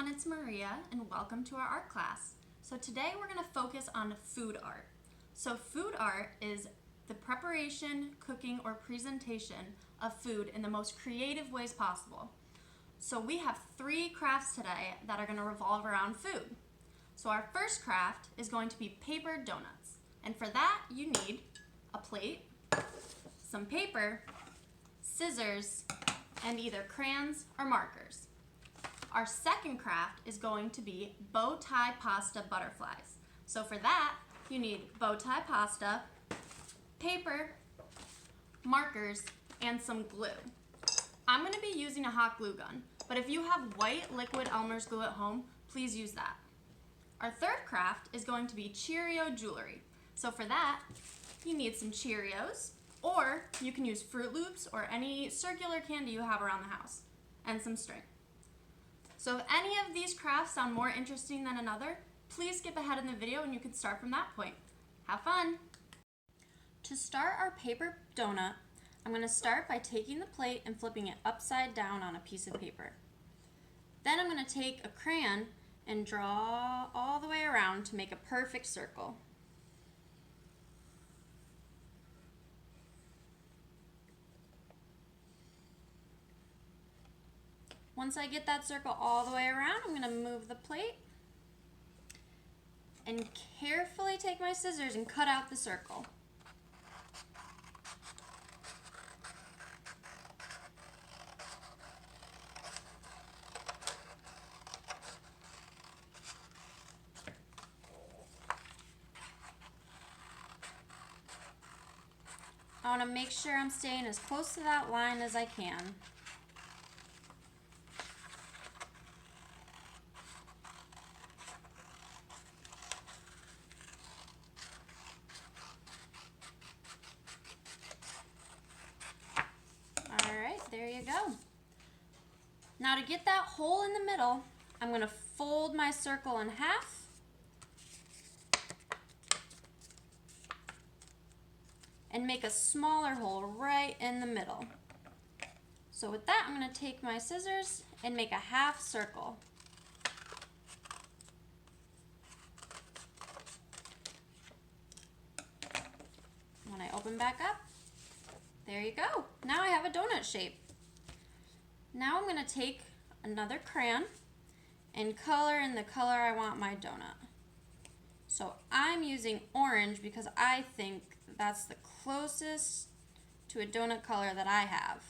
everyone, it's Maria and welcome to our art class. So today we're going to focus on food art. So food art is the preparation, cooking, or presentation of food in the most creative ways possible. So we have 3 crafts today that are going to revolve around food. So our first craft is going to be paper donuts. And for that you need a plate, some paper, scissors, and either crayons or markers. Our second craft is going to be bow tie pasta butterflies. So for that, you need bow tie pasta, paper, markers, and some glue. I'm going to be using a hot glue gun, but if you have white liquid Elmer's glue at home, please use that. Our third craft is going to be Cheerio Jewelry. So for that, you need some Cheerios, or you can use Fruit Loops or any circular candy you have around the house, and some string. So if any of these crafts sound more interesting than another, please skip ahead in the video and you can start from that point. Have fun! To start our paper donut, I'm going to start by taking the plate and flipping it upside down on a piece of paper. Then I'm going to take a crayon and draw all the way around to make a perfect circle. Once I get that circle all the way around, I'm going to move the plate and carefully take my scissors and cut out the circle. I want to make sure I'm staying as close to that line as I can. There you go. Now to get that hole in the middle, I'm going to fold my circle in half and make a smaller hole right in the middle. So with that, I'm going to take my scissors and make a half circle. When I open back up, there you go. Now I have a donut shape. Now I'm going to take another crayon and color in the color I want my donut. So I'm using orange because I think that's the closest to a donut color that I have.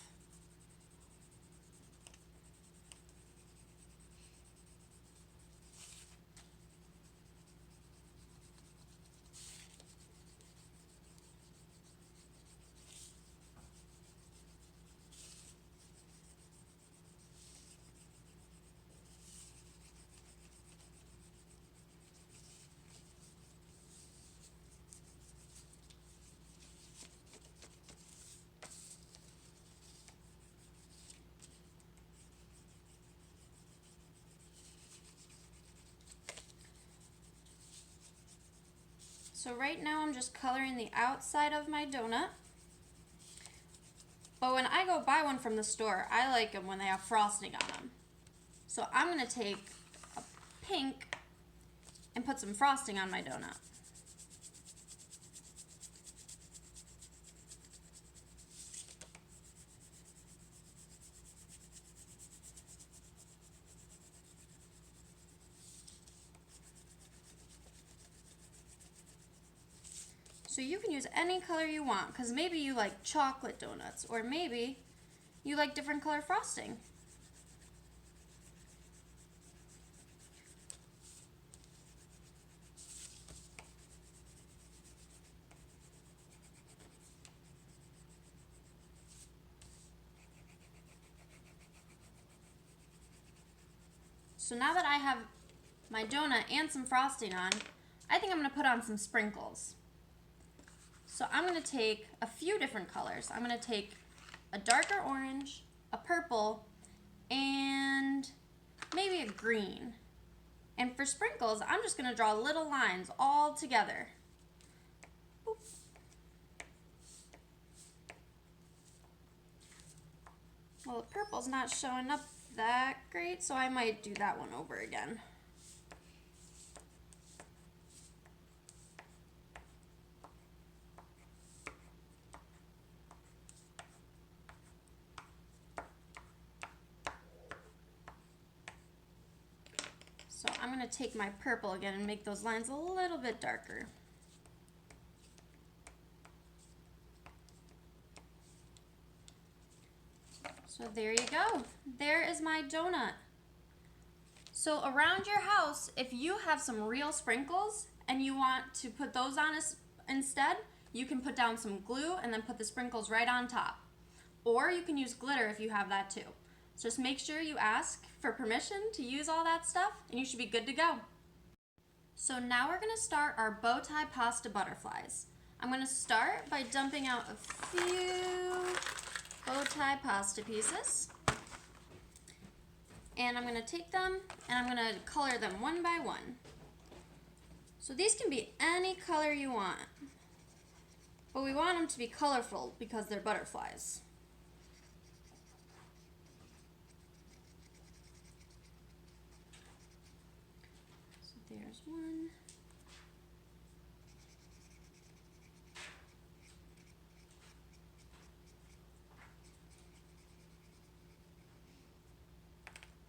So right now I'm just coloring the outside of my donut. But when I go buy one from the store, I like them when they have frosting on them. So I'm going to take a pink and put some frosting on my donut. So you can use any color you want, because maybe you like chocolate donuts, or maybe you like different color frosting. So now that I have my donut and some frosting on, I think I'm going to put on some sprinkles. So I'm going to take a few different colors. I'm going to take a darker orange, a purple, and maybe a green. And for sprinkles, I'm just going to draw little lines all together. Boop. Well, the purple's not showing up that great, so I might do that one over again. So I'm going to take my purple again and make those lines a little bit darker. So there you go. There is my donut. So around your house, if you have some real sprinkles and you want to put those on instead, you can put down some glue and then put the sprinkles right on top. Or you can use glitter if you have that too. So just make sure you ask for permission to use all that stuff and you should be good to go. So now we're going to start our bow tie pasta butterflies. I'm going to start by dumping out a few bow tie pasta pieces. And I'm going to take them and I'm going to color them one by one. So these can be any color you want, but we want them to be colorful because they're butterflies. So there's one.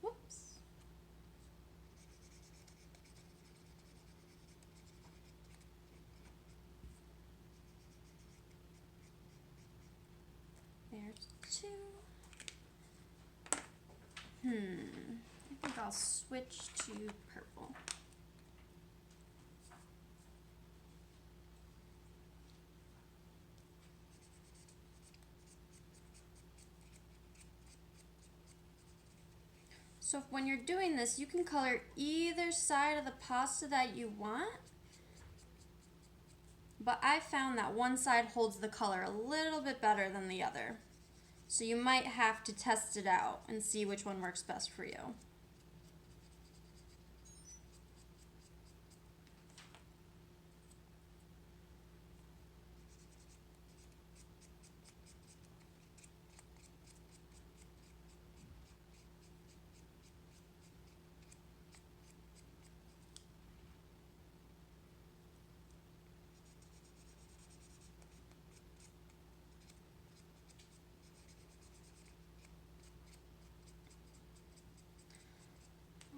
Whoops. There's two. I think I'll switch to purple. So when you're doing this, you can color either side of the pasta that you want, but I found that one side holds the color a little bit better than the other. So you might have to test it out and see which one works best for you.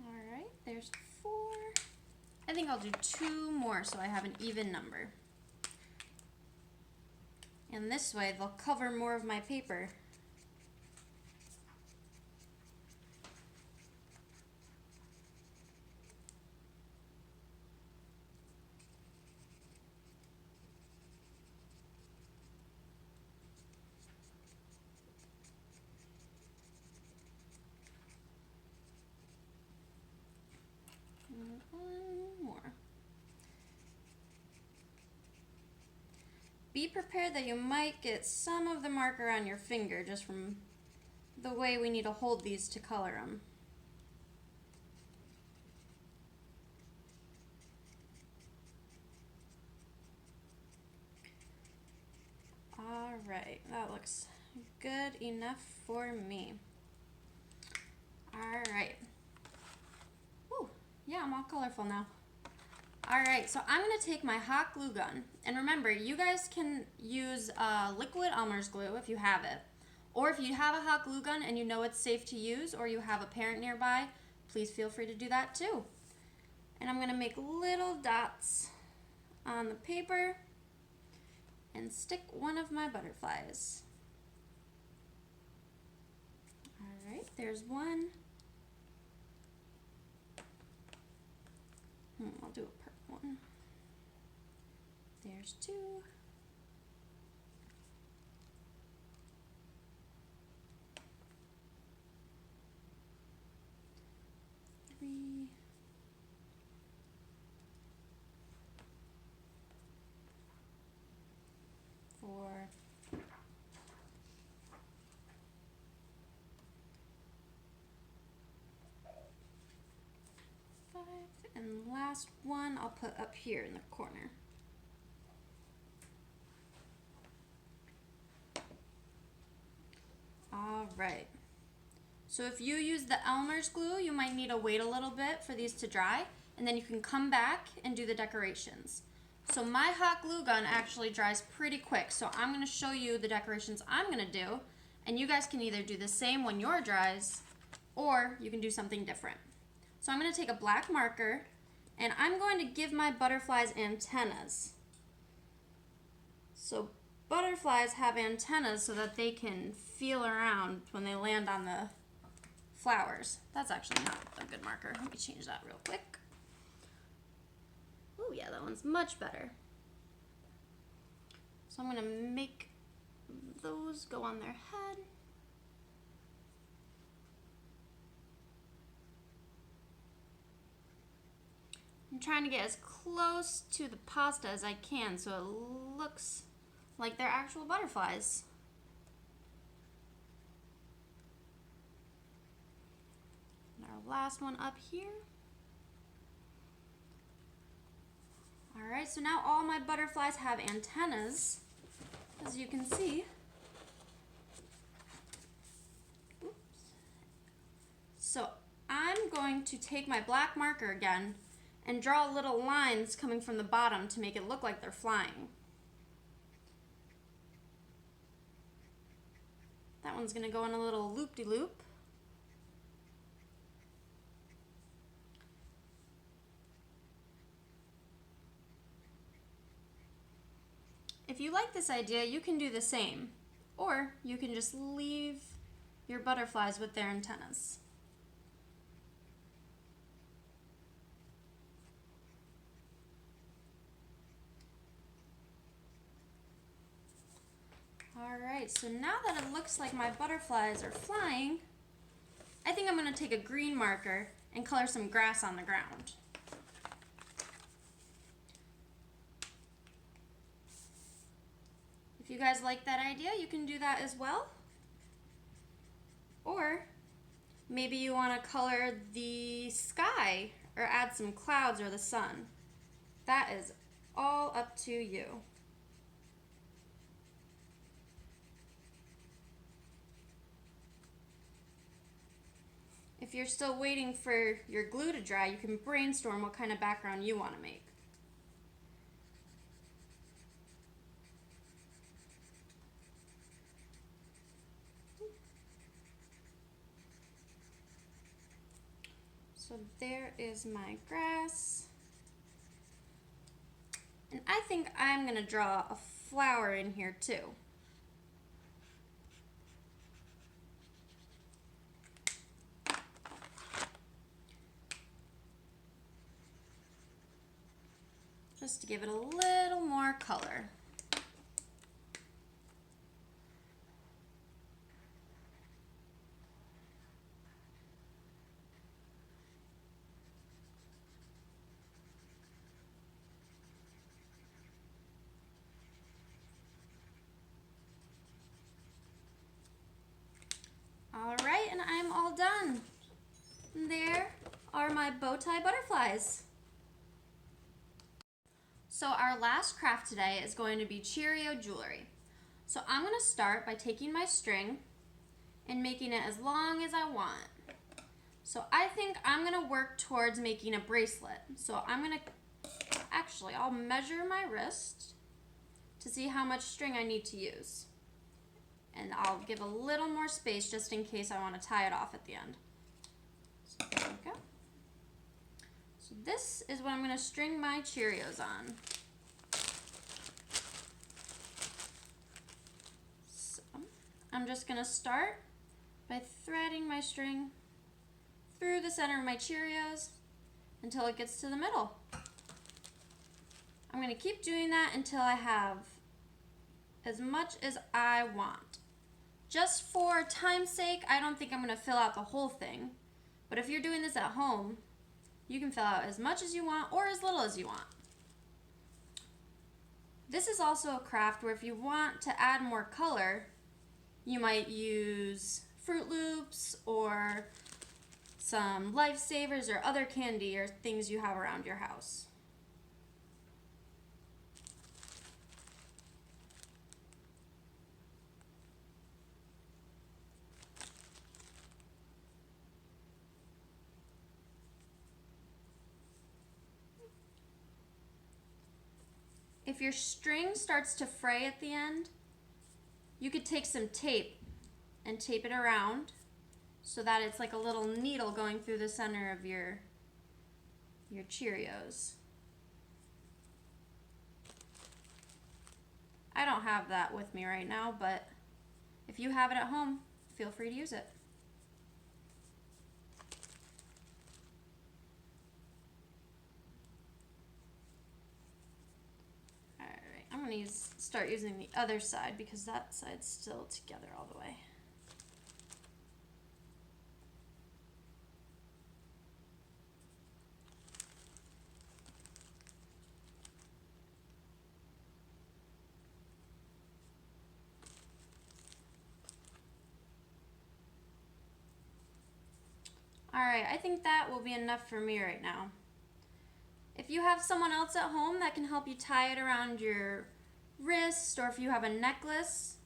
Alright, there's 4. I think I'll do 2 more so I have an even number. And this way they'll cover more of my paper. And 1 more. Be prepared that you might get some of the marker on your finger just from the way we need to hold these to color them. Alright, that looks good enough for me. Alright. Woo, yeah, I'm all colorful now. Alright, so I'm going to take my hot glue gun, and remember, you guys can use liquid Elmer's glue if you have it, or if you have a hot glue gun and you know it's safe to use, or you have a parent nearby, please feel free to do that too. And I'm going to make little dots on the paper and stick one of my butterflies. Alright, there's one. I'll do a purple one. There's 2. 3. 4. 5. And last one I'll put up here in the corner. Alright. So if you use the Elmer's glue, you might need to wait a little bit for these to dry, and then you can come back and do the decorations. So my hot glue gun actually dries pretty quick, so I'm going to show you the decorations I'm going to do, and you guys can either do the same when yours dries, or you can do something different. So I'm going to take a black marker, and I'm going to give my butterflies antennas. So butterflies have antennas so that they can feel around when they land on the flowers. That's actually not a good marker. Let me change that real quick. Oh yeah, that one's much better. So I'm going to make those go on their head. I'm trying to get as close to the pasta as I can so it looks like they're actual butterflies. And our last one up here. Alright, so now all my butterflies have antennas, as you can see. Oops. So I'm going to take my black marker again and draw little lines coming from the bottom to make it look like they're flying. That one's going to go in a little loop-de-loop. If you like this idea, you can do the same, or you can just leave your butterflies with their antennas. Alright, so now that it looks like my butterflies are flying, I think I'm going to take a green marker and color some grass on the ground. If you guys like that idea, you can do that as well. Or maybe you want to color the sky or add some clouds or the sun. That is all up to you. If you're still waiting for your glue to dry, you can brainstorm what kind of background you want to make. So there is my grass. And I think I'm going to draw a flower in here too. Just to give it a little more color. Alright, and I'm all done. And there are my bow tie butterflies. So our last craft today is going to be Cheerio Jewelry. So I'm going to start by taking my string and making it as long as I want. So I think I'm going to work towards making a bracelet. So I'll measure my wrist to see how much string I need to use. And I'll give a little more space just in case I want to tie it off at the end. So there we go. So this is what I'm going to string my Cheerios on. So I'm just going to start by threading my string through the center of my Cheerios until it gets to the middle. I'm going to keep doing that until I have as much as I want. Just for time's sake, I don't think I'm going to fill out the whole thing. But if you're doing this at home, you can fill out as much as you want or as little as you want. This is also a craft where if you want to add more color, you might use Fruit Loops or some Lifesavers or other candy or things you have around your house. if your string starts to fray at the end, you could take some tape and tape it around so that it's like a little needle going through the center of your Cheerios. I don't have that with me right now, but if you have it at home, feel free to use it. Alright, I'm going to start using the other side because that side's still together all the way. Alright, I think that will be enough for me right now. If you have someone else at home that can help you tie it around your wrist, or if you have a necklace,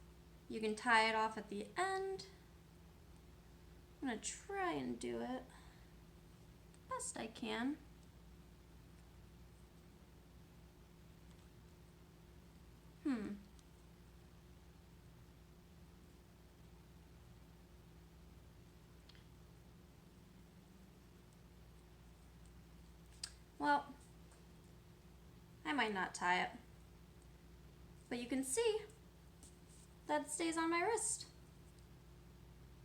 you can tie it off at the end. I'm going to try and do it best I can. Well, I might not tie it, but you can see that it stays on my wrist.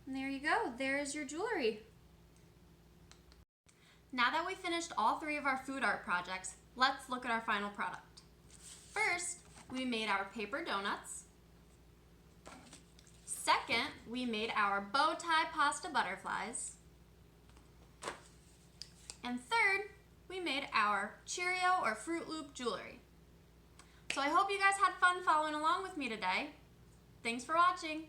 And there you go, there's your jewelry. Now that we've finished all 3 of our food art projects, let's look at our final product. First, we made our paper donuts. Second, we made our bow tie pasta butterflies. And third, we made our Cheerio or Fruit Loop jewelry. So I hope you guys had fun following along with me today. Thanks for watching.